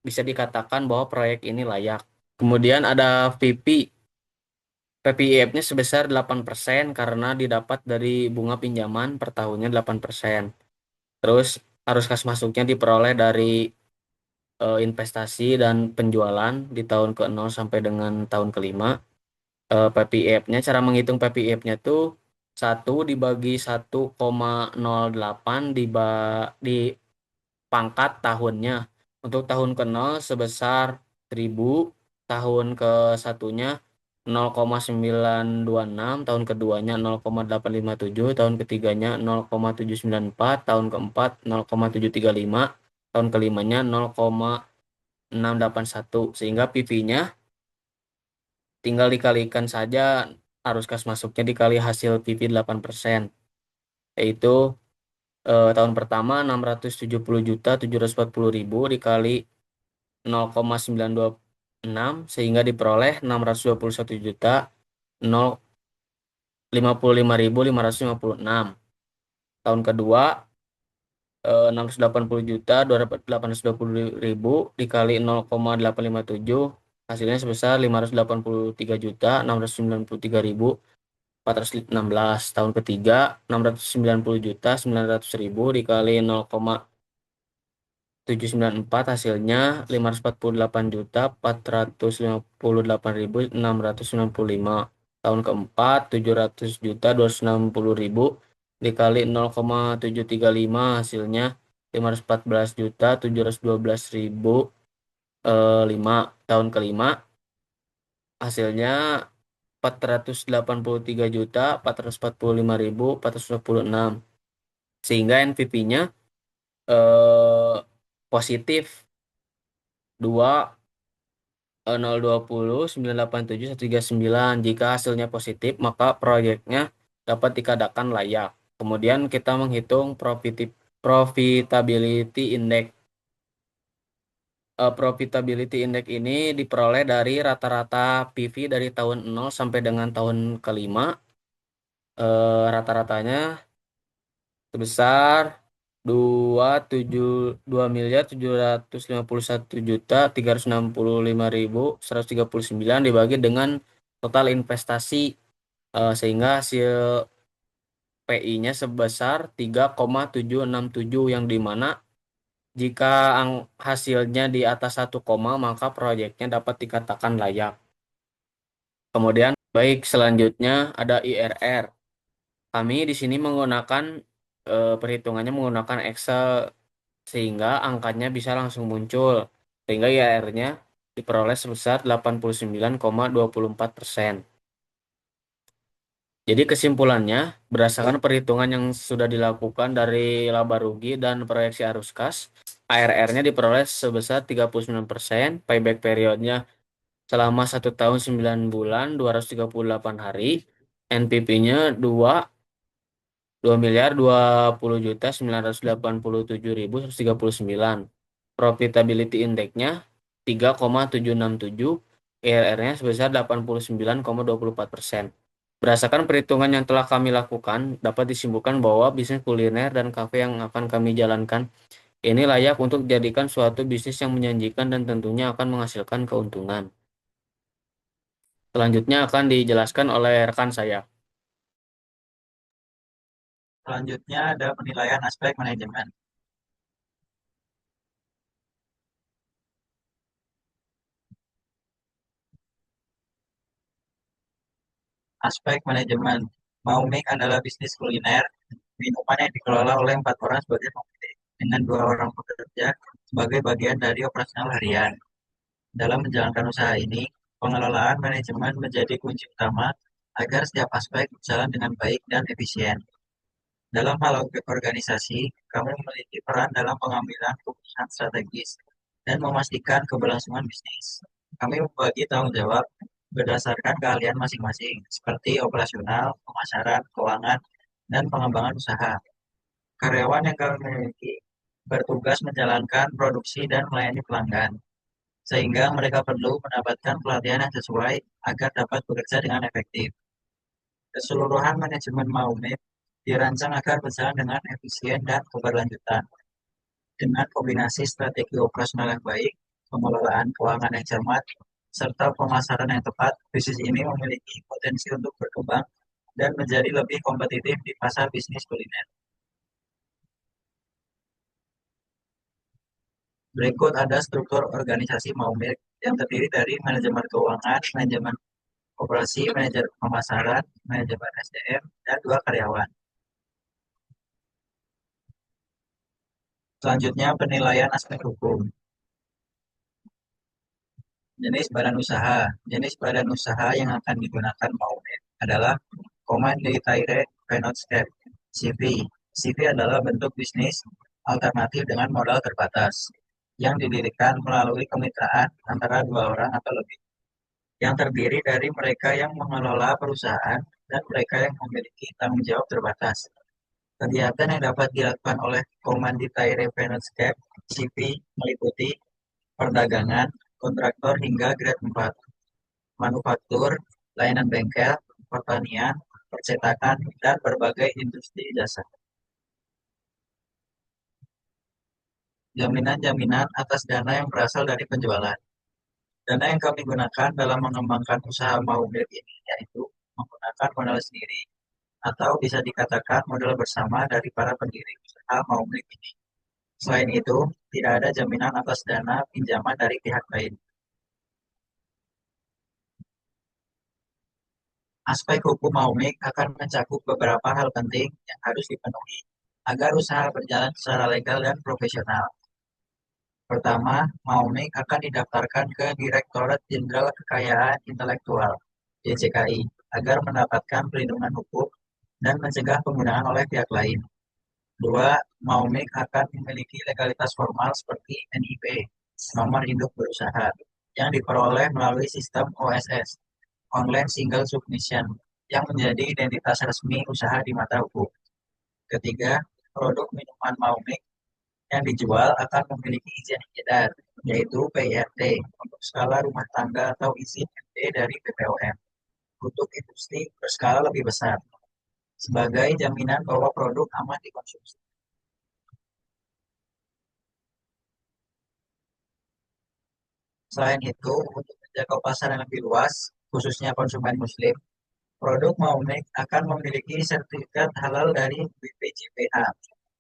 bisa dikatakan bahwa proyek ini layak. Kemudian ada VP. PPIF-nya sebesar 8% karena didapat dari bunga pinjaman per tahunnya 8%. Terus arus kas masuknya diperoleh dari investasi dan penjualan di tahun ke-0 sampai dengan tahun ke-5. PPIF-nya, cara menghitung PPIF-nya tuh 1 dibagi 1,08 pangkat tahunnya. Untuk tahun ke-0 sebesar 1000, tahun ke-1-nya 0,926, tahun keduanya 0,857, tahun ketiganya 0,794, tahun keempat 0,735, tahun kelimanya 0,681, sehingga PV-nya tinggal dikalikan saja arus kas masuknya dikali hasil PV 8%, yaitu tahun pertama 670 juta 740 ribu dikali 0,926 sehingga diperoleh 621 juta 055.556. Tahun kedua 680 juta 820 ribu dikali 0,857 hasilnya sebesar 583 juta 693.416. Tahun ketiga 690 juta 900 ribu dikali 0,794 hasilnya 548.458.695. Tahun keempat 700 juta 260 ribu dikali 0,735 hasilnya 514 juta 712.005. Tahun kelima hasilnya 483 juta 445.426, sehingga NPV-nya positif 2 020 987 139. Jika hasilnya positif maka proyeknya dapat dikatakan layak. Kemudian kita menghitung profitability index. Profitability index ini diperoleh dari rata-rata PV dari tahun 0 sampai dengan tahun kelima. Rata-ratanya sebesar 2.751.365.139 dibagi dengan total investasi, sehingga hasil PI-nya sebesar 3,767, yang dimana jika hasilnya di atas 1, maka proyeknya dapat dikatakan layak. Kemudian baik selanjutnya ada IRR. Kami di sini menggunakan perhitungannya menggunakan Excel, sehingga angkanya bisa langsung muncul, sehingga IRR-nya diperoleh sebesar 89,24%. Jadi kesimpulannya, berdasarkan perhitungan yang sudah dilakukan dari laba rugi dan proyeksi arus kas, ARR-nya diperoleh sebesar 39%, payback periodnya selama 1 tahun 9 bulan 238 hari, NPV-nya 2.220.987.139. Profitability Index-nya 3,767, IRR-nya sebesar 89,24%. Berdasarkan perhitungan yang telah kami lakukan, dapat disimpulkan bahwa bisnis kuliner dan kafe yang akan kami jalankan ini layak untuk dijadikan suatu bisnis yang menjanjikan dan tentunya akan menghasilkan keuntungan. Selanjutnya akan dijelaskan oleh rekan saya. Selanjutnya ada penilaian aspek manajemen. Aspek manajemen. Maumik adalah bisnis kuliner minuman yang dikelola oleh 4 orang sebagai pemilik, dengan 2 orang pekerja sebagai bagian dari operasional harian. Dalam menjalankan usaha ini, pengelolaan manajemen menjadi kunci utama agar setiap aspek berjalan dengan baik dan efisien. Dalam hal organisasi, kami memiliki peran dalam pengambilan keputusan strategis dan memastikan keberlangsungan bisnis. Kami membagi tanggung jawab berdasarkan keahlian masing-masing, seperti operasional, pemasaran, keuangan, dan pengembangan usaha. Karyawan yang kami miliki bertugas menjalankan produksi dan melayani pelanggan, sehingga mereka perlu mendapatkan pelatihan yang sesuai agar dapat bekerja dengan efektif. Keseluruhan manajemen Maumit dirancang agar berjalan dengan efisien dan keberlanjutan. Dengan kombinasi strategi operasional yang baik, pengelolaan keuangan yang cermat, serta pemasaran yang tepat, bisnis ini memiliki potensi untuk berkembang dan menjadi lebih kompetitif di pasar bisnis kuliner. Berikut ada struktur organisasi Maumit yang terdiri dari manajemen keuangan, manajemen operasi, manajemen pemasaran, manajemen SDM, dan 2 karyawan. Selanjutnya penilaian aspek hukum. Jenis badan usaha. Jenis badan usaha yang akan digunakan Maumit adalah Command Detailed Finance Step, CV. CV adalah bentuk bisnis alternatif dengan modal terbatas yang didirikan melalui kemitraan antara 2 orang atau lebih, yang terdiri dari mereka yang mengelola perusahaan dan mereka yang memiliki tanggung jawab terbatas. Kegiatan yang dapat dilakukan oleh Komandita Finance Gap CP meliputi perdagangan, kontraktor hingga grade 4, manufaktur, layanan bengkel, pertanian, percetakan, dan berbagai industri jasa. Jaminan-jaminan atas dana yang berasal dari penjualan. Dana yang kami gunakan dalam mengembangkan usaha Maumir ini yaitu menggunakan modal sendiri atau bisa dikatakan modal bersama dari para pendiri usaha Maumir ini. Selain itu, tidak ada jaminan atas dana pinjaman dari pihak lain. Aspek hukum Maumik akan mencakup beberapa hal penting yang harus dipenuhi agar usaha berjalan secara legal dan profesional. Pertama, Maumik akan didaftarkan ke Direktorat Jenderal Kekayaan Intelektual (DJKI) agar mendapatkan perlindungan hukum dan mencegah penggunaan oleh pihak lain. Dua, Maumik akan memiliki legalitas formal seperti NIP, nomor induk berusaha, yang diperoleh melalui sistem OSS, Online Single Submission, yang menjadi identitas resmi usaha di mata hukum. Ketiga, produk minuman Maumik yang dijual akan memiliki izin edar, yaitu PIRT, untuk skala rumah tangga atau izin MT dari BPOM, untuk industri berskala lebih besar, sebagai jaminan bahwa produk aman dikonsumsi. Selain itu, untuk menjaga pasar yang lebih luas, khususnya konsumen muslim, produk Maumik akan memiliki sertifikat halal dari BPJPH,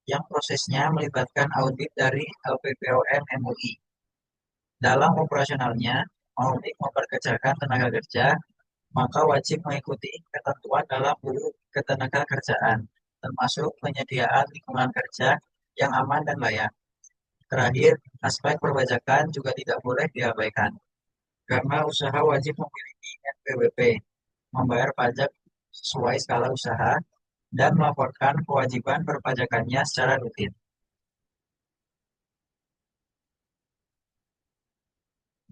yang prosesnya melibatkan audit dari LPPOM MUI. Dalam operasionalnya, Maumik memperkerjakan tenaga kerja, maka wajib mengikuti ketentuan dalam UU Ketenagakerjaan, termasuk penyediaan lingkungan kerja yang aman dan layak. Terakhir, aspek perpajakan juga tidak boleh diabaikan, karena usaha wajib memiliki NPWP, membayar pajak sesuai skala usaha, dan melaporkan kewajiban perpajakannya secara rutin.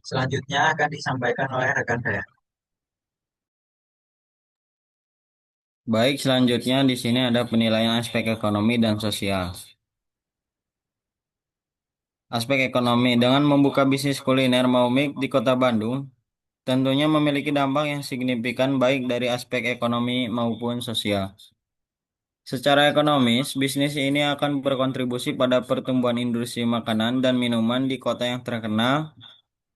Selanjutnya akan disampaikan oleh rekan saya. Baik, selanjutnya di sini ada penilaian aspek ekonomi dan sosial. Aspek ekonomi, dengan membuka bisnis kuliner Maumik di Kota Bandung, tentunya memiliki dampak yang signifikan baik dari aspek ekonomi maupun sosial. Secara ekonomis, bisnis ini akan berkontribusi pada pertumbuhan industri makanan dan minuman di kota yang terkenal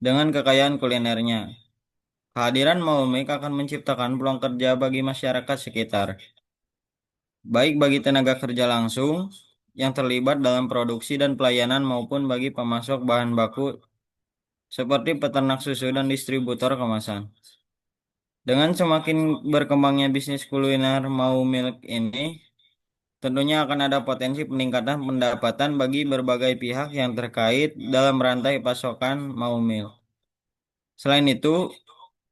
dengan kekayaan kulinernya. Kehadiran Maumik akan menciptakan peluang kerja bagi masyarakat sekitar, baik bagi tenaga kerja langsung yang terlibat dalam produksi dan pelayanan maupun bagi pemasok bahan baku seperti peternak susu dan distributor kemasan. Dengan semakin berkembangnya bisnis kuliner Maumilk ini, tentunya akan ada potensi peningkatan pendapatan bagi berbagai pihak yang terkait dalam rantai pasokan Maumilk. Selain itu,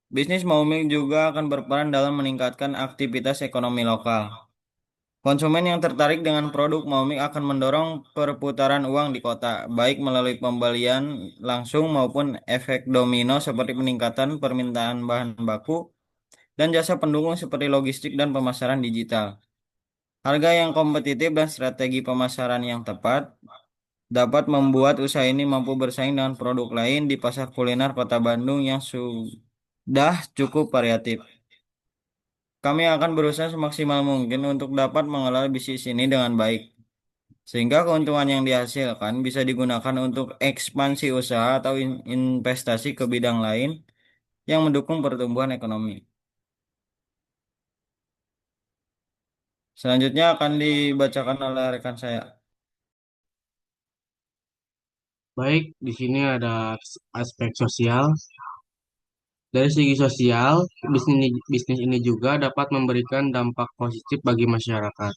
bisnis Maumilk juga akan berperan dalam meningkatkan aktivitas ekonomi lokal, Konsumen yang tertarik dengan produk Maumik akan mendorong perputaran uang di kota, baik melalui pembelian langsung maupun efek domino seperti peningkatan permintaan bahan baku dan jasa pendukung seperti logistik dan pemasaran digital. Harga yang kompetitif dan strategi pemasaran yang tepat dapat membuat usaha ini mampu bersaing dengan produk lain di pasar kuliner Kota Bandung yang sudah cukup variatif. Kami akan berusaha semaksimal mungkin untuk dapat mengelola bisnis ini dengan baik, sehingga keuntungan yang dihasilkan bisa digunakan untuk ekspansi usaha atau investasi ke bidang lain yang mendukung pertumbuhan ekonomi. Selanjutnya akan dibacakan oleh rekan saya. Baik, di sini ada aspek sosial. Dari segi sosial, bisnis ini juga dapat memberikan dampak positif bagi masyarakat.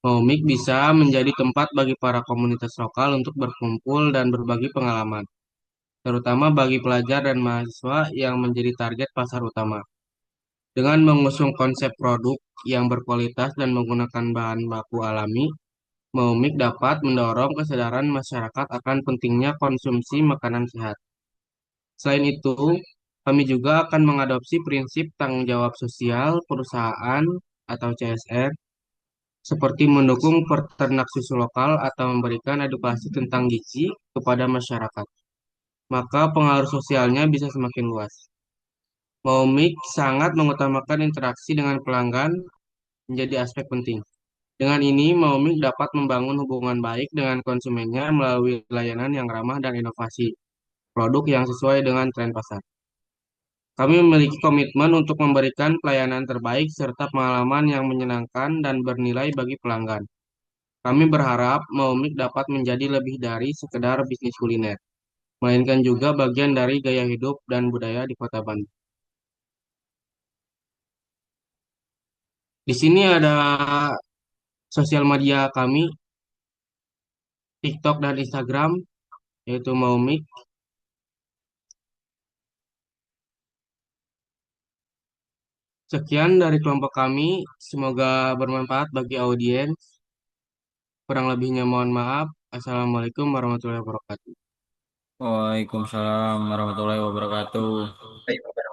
Komik bisa menjadi tempat bagi para komunitas lokal untuk berkumpul dan berbagi pengalaman, terutama bagi pelajar dan mahasiswa yang menjadi target pasar utama. Dengan mengusung konsep produk yang berkualitas dan menggunakan bahan baku alami, Maumik dapat mendorong kesadaran masyarakat akan pentingnya konsumsi makanan sehat. Selain itu, kami juga akan mengadopsi prinsip tanggung jawab sosial perusahaan atau CSR, seperti mendukung peternak susu lokal atau memberikan edukasi tentang gizi kepada masyarakat. Maka pengaruh sosialnya bisa semakin luas. Maumik sangat mengutamakan interaksi dengan pelanggan menjadi aspek penting. Dengan ini, Maumik dapat membangun hubungan baik dengan konsumennya melalui layanan yang ramah dan inovasi produk yang sesuai dengan tren pasar. Kami memiliki komitmen untuk memberikan pelayanan terbaik serta pengalaman yang menyenangkan dan bernilai bagi pelanggan. Kami berharap Maumik dapat menjadi lebih dari sekedar bisnis kuliner, melainkan juga bagian dari gaya hidup dan budaya di Kota Bandung. Di sini ada sosial media kami, TikTok dan Instagram, yaitu Maumik. Sekian dari kelompok kami, semoga bermanfaat bagi audiens. Kurang lebihnya mohon maaf. Assalamualaikum warahmatullahi wabarakatuh. Waalaikumsalam warahmatullahi wabarakatuh. Baik, Bapak.